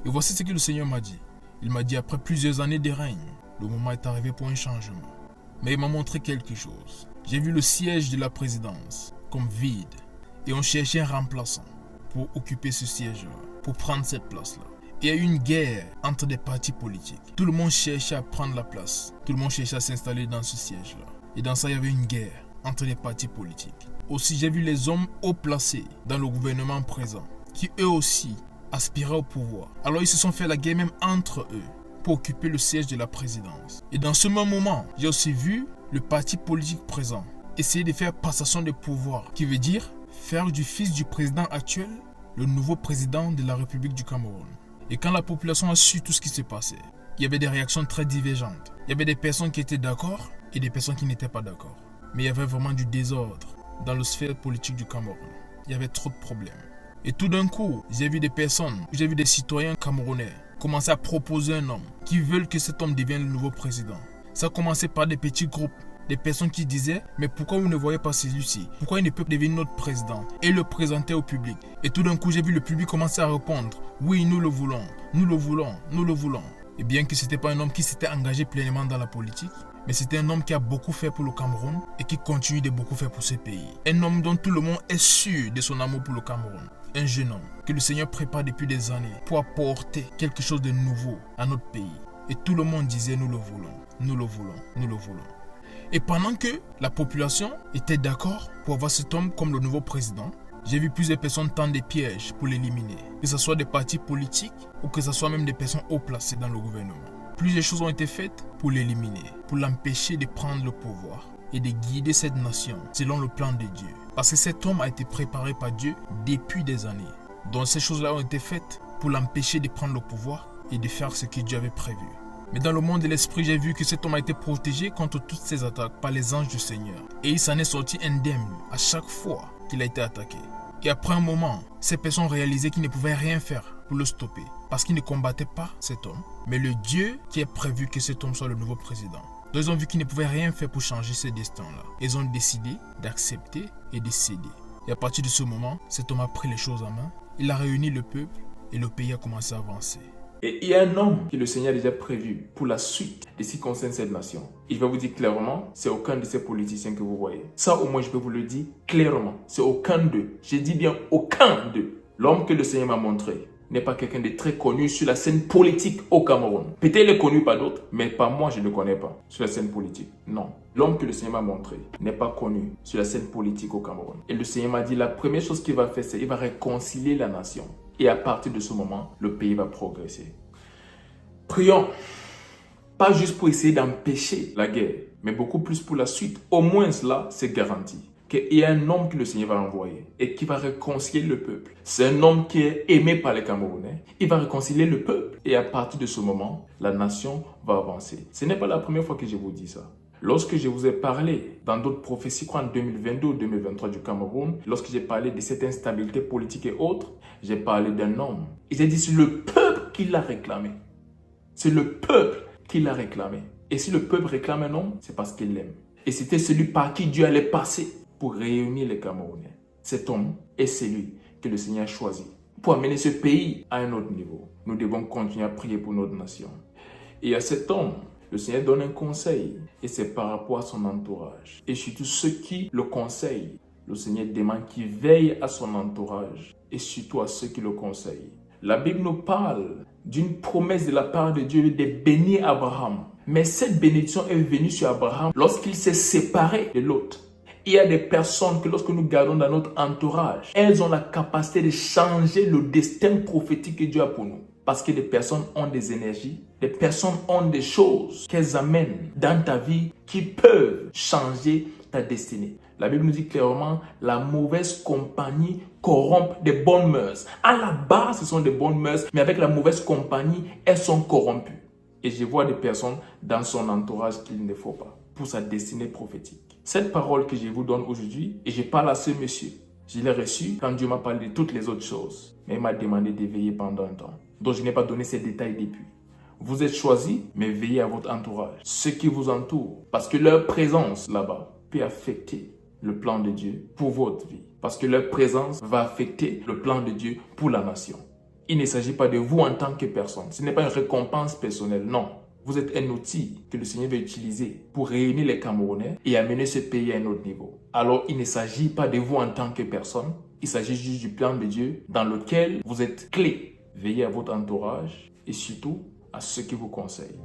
Et voici ce que le Seigneur m'a dit. Il m'a dit, après plusieurs années de règne, le moment est arrivé pour un changement. Mais il m'a montré quelque chose. J'ai vu le siège de la présidence comme vide. Et on cherchait un remplaçant pour occuper ce siège-là, pour prendre cette place-là. Il y a eu une guerre entre des partis politiques. Tout le monde cherchait à prendre la place. Tout le monde cherchait à s'installer dans ce siège-là. Et dans ça, il y avait une guerre entre les partis politiques. Aussi, j'ai vu les hommes haut placés dans le gouvernement présent, qui eux aussi aspiraient au pouvoir. Alors ils se sont fait la guerre même entre eux pour occuper le siège de la présidence. Et dans ce même moment, j'ai aussi vu le parti politique présent essayer de faire passation de pouvoir, qui veut dire faire du fils du président actuel le nouveau président de la République du Cameroun. Et quand la population a su tout ce qui s'est passé, il y avait des réactions très divergentes. Il y avait des personnes qui étaient d'accord et des personnes qui n'étaient pas d'accord. Mais il y avait vraiment du désordre dans la sphère politique du Cameroun. Il y avait trop de problèmes. Et tout d'un coup, j'ai vu des citoyens camerounais commencer à proposer un homme qui veulent que cet homme devienne le nouveau président. Ça a commencé par des petits groupes, des personnes qui disaient « Mais pourquoi vous ne voyez pas celui-ci? Pourquoi il ne peut devenir notre président ?» Et le présenter au public. Et tout d'un coup, j'ai vu le public commencer à répondre « Oui, nous le voulons, nous le voulons, nous le voulons. » Et bien que ce n'était pas un homme qui s'était engagé pleinement dans la politique, mais c'était un homme qui a beaucoup fait pour le Cameroun et qui continue de beaucoup faire pour ce pays. Un homme dont tout le monde est sûr de son amour pour le Cameroun. Un jeune homme que le Seigneur prépare depuis des années pour apporter quelque chose de nouveau à notre pays. Et tout le monde disait « Nous le voulons, nous le voulons, nous le voulons. » Et pendant que la population était d'accord pour avoir cet homme comme le nouveau président, j'ai vu plusieurs personnes tendre des pièges pour l'éliminer. Que ce soit des partis politiques ou que ce soit même des personnes haut placées dans le gouvernement. Plusieurs choses ont été faites pour l'éliminer, pour l'empêcher de prendre le pouvoir et de guider cette nation selon le plan de Dieu. Parce que cet homme a été préparé par Dieu depuis des années. Donc ces choses-là ont été faites pour l'empêcher de prendre le pouvoir et de faire ce que Dieu avait prévu. Mais dans le monde de l'esprit, j'ai vu que cet homme a été protégé contre toutes ces attaques par les anges du Seigneur. Et il s'en est sorti indemne à chaque fois qu'il a été attaqué. Et après un moment, ces personnes réalisaient qu'ils ne pouvaient rien faire pour le stopper. Parce qu'ils ne combattaient pas cet homme, mais le Dieu qui a prévu que cet homme soit le nouveau président. Donc ils ont vu qu'ils ne pouvaient rien faire pour changer ce destin-là. Ils ont décidé d'accepter et de céder. Et à partir de ce moment, cet homme a pris les choses en main. Il a réuni le peuple et le pays a commencé à avancer. Et il y a un homme que le Seigneur a déjà prévu pour la suite de ce qui concerne cette nation. Et je vais vous dire clairement, c'est aucun de ces politiciens que vous voyez. Ça au moins je peux vous le dire clairement. C'est aucun d'eux. Je dis bien aucun d'eux. L'homme que le Seigneur m'a montré n'est pas quelqu'un de très connu sur la scène politique au Cameroun. Peut-être il est connu par d'autres, mais pas moi, je ne le connais pas sur la scène politique. Non. L'homme que le Seigneur m'a montré n'est pas connu sur la scène politique au Cameroun. Et le Seigneur m'a dit, la première chose qu'il va faire, c'est qu'il va réconcilier la nation. Et à partir de ce moment, le pays va progresser. Prions, pas juste pour essayer d'empêcher la guerre, mais beaucoup plus pour la suite. Au moins cela, c'est garanti. Qu'il y a un homme que le Seigneur va envoyer et qui va réconcilier le peuple. C'est un homme qui est aimé par les Camerounais. Il va réconcilier le peuple. Et à partir de ce moment, la nation va avancer. Ce n'est pas la première fois que je vous dis ça. Lorsque je vous ai parlé dans d'autres prophéties, en 2022 ou 2023 du Cameroun, lorsque j'ai parlé de cette instabilité politique et autres, j'ai parlé d'un homme. Et j'ai dit, c'est le peuple qui l'a réclamé. C'est le peuple qui l'a réclamé. Et si le peuple réclame un homme, c'est parce qu'il l'aime. Et c'était celui par qui Dieu allait passer pour réunir les Camerounais. Cet homme est celui que le Seigneur a choisi pour amener ce pays à un autre niveau. Nous devons continuer à prier pour notre nation. Et à cet homme, le Seigneur donne un conseil et c'est par rapport à son entourage. Et surtout ceux qui le conseillent, le Seigneur demande qu'ils veillent à son entourage et surtout à ceux qui le conseillent. La Bible nous parle d'une promesse de la part de Dieu de bénir Abraham. Mais cette bénédiction est venue sur Abraham lorsqu'il s'est séparé de Lot. Il y a des personnes que lorsque nous gardons dans notre entourage, elles ont la capacité de changer le destin prophétique que Dieu a pour nous. Parce que des personnes ont des énergies, des personnes ont des choses qu'elles amènent dans ta vie qui peuvent changer ta destinée. La Bible nous dit clairement, la mauvaise compagnie corrompt des bonnes mœurs. À la base, ce sont des bonnes mœurs, mais avec la mauvaise compagnie, elles sont corrompues. Et je vois des personnes dans son entourage qu'il ne faut pas pour sa destinée prophétique. Cette parole que je vous donne aujourd'hui, et je parle à ce monsieur, je l'ai reçue quand Dieu m'a parlé de toutes les autres choses. Mais il m'a demandé de veiller pendant un temps. Donc je n'ai pas donné ces détails depuis. Vous êtes choisis, mais veillez à votre entourage, ceux qui vous entourent. Parce que leur présence là-bas peut affecter le plan de Dieu pour votre vie. Parce que leur présence va affecter le plan de Dieu pour la nation. Il ne s'agit pas de vous en tant que personne. Ce n'est pas une récompense personnelle, non. Vous êtes un outil que le Seigneur va utiliser pour réunir les Camerounais et amener ce pays à un autre niveau. Alors, il ne s'agit pas de vous en tant que personne. Il s'agit juste du plan de Dieu dans lequel vous êtes clé. Veillez à votre entourage et surtout à ceux qui vous conseillent.